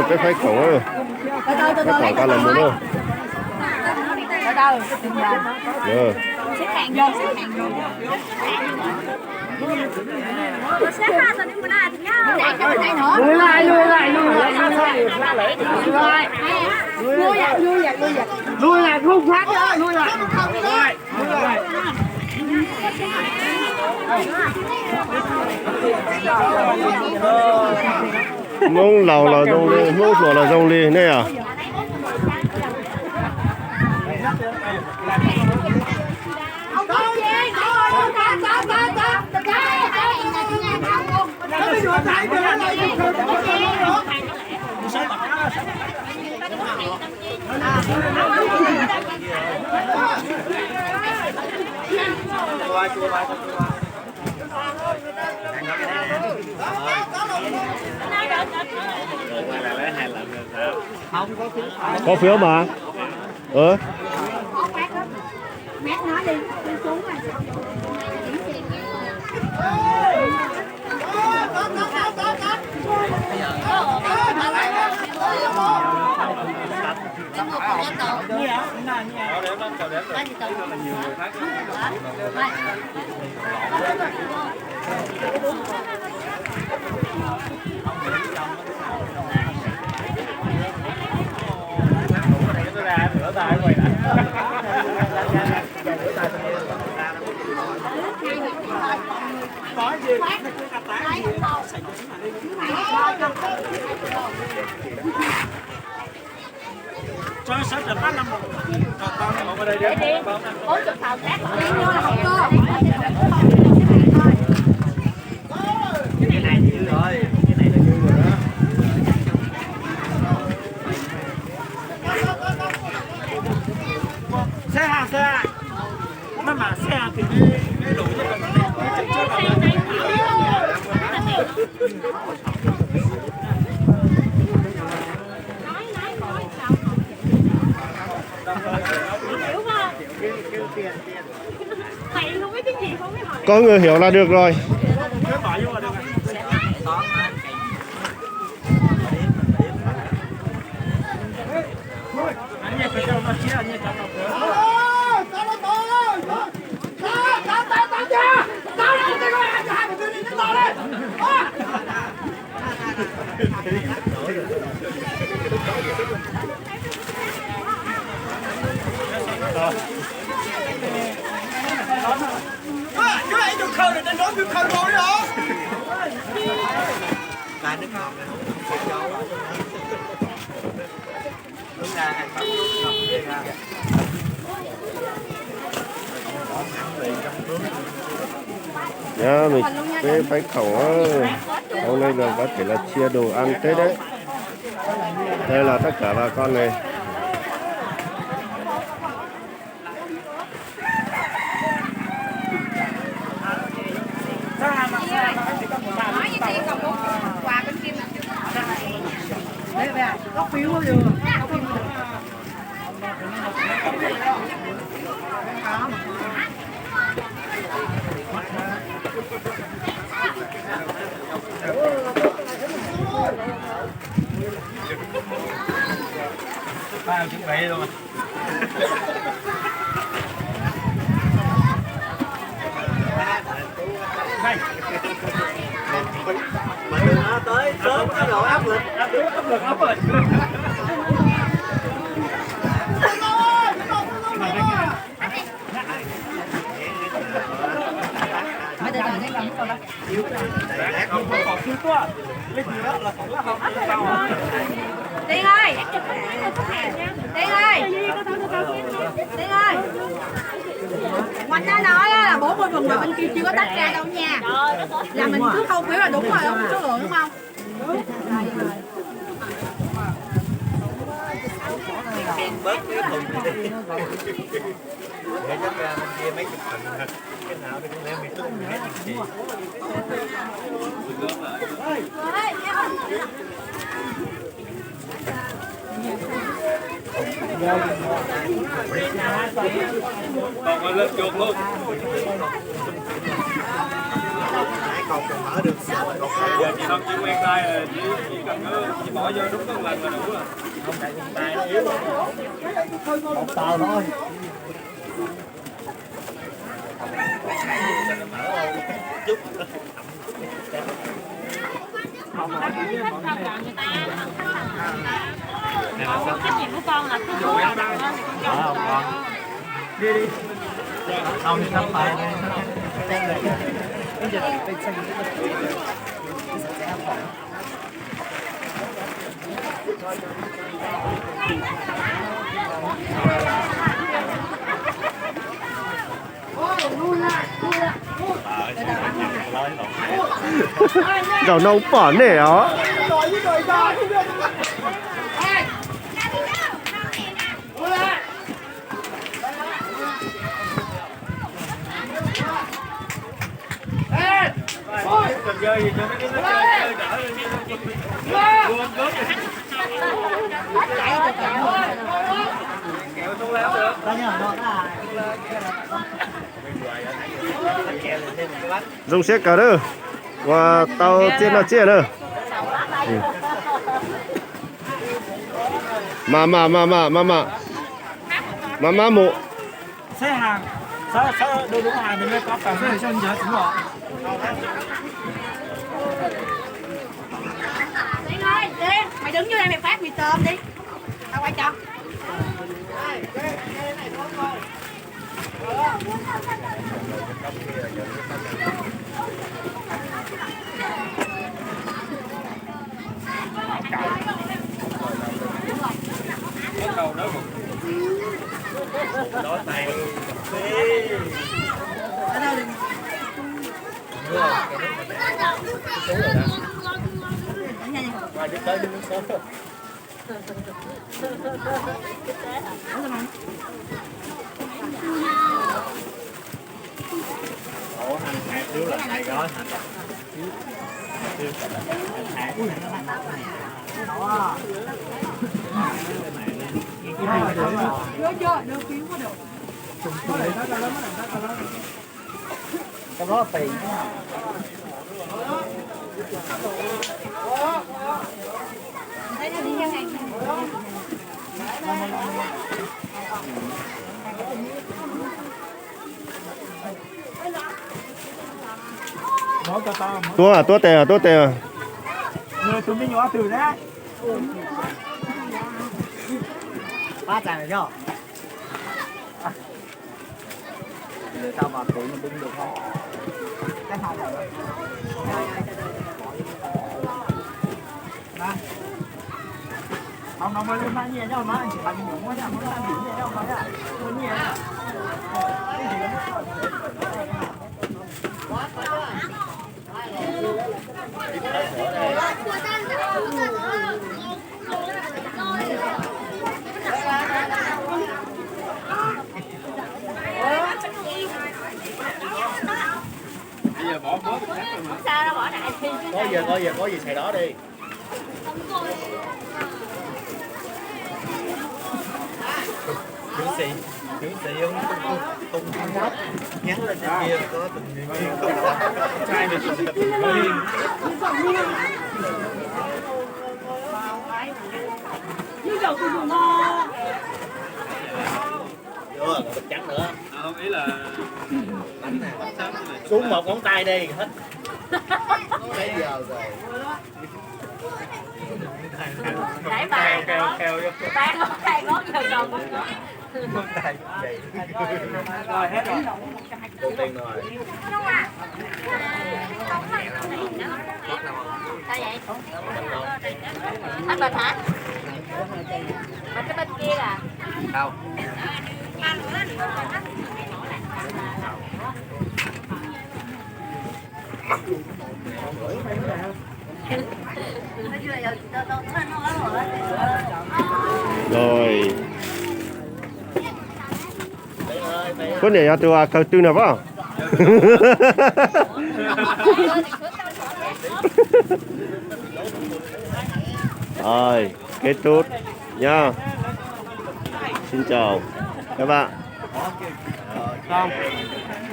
cái phái khổng ơi. Phái khổng ta là muốn đâu. Xếp hàng vô, xếp hàng vô. Xếp ra rồi đi mua đá thì nhá. Lùi lại. Lùi lại, không phát nữa, lùi lại. Ngông lầu là dông ly, ngông sủa là dông ly, này à? Có phiếu mà. Mét nói đi xuống rồi. Cho sách là 8 năm rồi. Con ở đây đi. 40 thầu khác đi vô là học cơ. Cái này dữ rồi. Cái này là dữ rồi đó. Xe hàng. Mà xe thì cái đủ cho mình. Có người hiểu là được rồi. Chú ấy được khơi rồi, đánh nói được khơi rồi đó. Tại nước ngọt này đúng ra hàng phẩm Nhá, mình cái phái khổng hôm nay là có thể là chia đồ ăn Tết đấy. Đây là tất cả bà con này. Nói với chị còn muốn quà bên kia mà. Đây về, có phiếu không được. ba chuẩn bị luôn. Đây. Mình nó tới sớm nó rồi áp lực. Tiên ơi, Tiên ơi, Tiên ơi. Mình đã nói là 40 phần mà bên kia chưa có tách ra đâu nha. Là mình cứ không biết là đúng rồi không, số lượng đúng không? Bớt cái thùng này đi. Để chắc ra bên kia mấy chục thùng. Cái nào đi cũng lẽ mình tung hết gì. Còn lên chuột luôn. cột còn mở được sao mà cột Giờ chị không chỉ quen tay là chỉ cần chỉ bỏ vô đúng cái lần là đủ rồi. không tại con tay nó yếu một tờ thôi chút trách nhiệm của con là cứ đuổi không con đi đi không thì không phải Dầu nấu bỏ nè đó. Cần chơi gì cho mấy đứa nó chơi đỡ luôn cướp kẹo không léo được. Dùng xe cả đó. Và tao trên là chia nữa. Mama mụ. Xe hàng. Sao đồ đúng hàng thì mới có cà phê cho anh nhớ đúng không? Điên ơi, Điên, mày đứng dưới đây mày phát mì tôm đi. Tao quay cho. Bắt đầu nói một đó tay Ở đâu đi? ngoài đi tới đi nước sớm ủa hành hạt thiếu là hai gói hành Chưa chưa, đưa phiếu có được. Cái đó tiền. Thấy nó đi theo ngày. Nói cho tao. Tua tè. Người tụi mình nhỏ từ đấy. Ba chàng này cho. Để tao vào tụi nó đứng được không? Cái phòng rồi. Không mới lên bán gì đâu mà chỉ bằng những món ăn gì đâu mà á. Muốn gì á? bây giờ bỏ bớt cái rồi mà. sao nó bỏ đại thì có gì xài đó đi chữ xì không tung nhắn lên trên kia có từng viên trai này từng viên như đầu từ mồm mo chưa bịch trắng nữa Không, ý là xuống một ngón tay đi hết mấy giờ rồi để bà keo ba ngón tay ngón giờ còn một ngón ngón tay vậy Rồi hết rồi. đủ tiền rồi sao vậy anh bình hả mà cái bên kia à đâu Rồi. Có này à tôi cầu tư nào vào. Rồi, kết thúc nha. Xin chào các bạn. Không.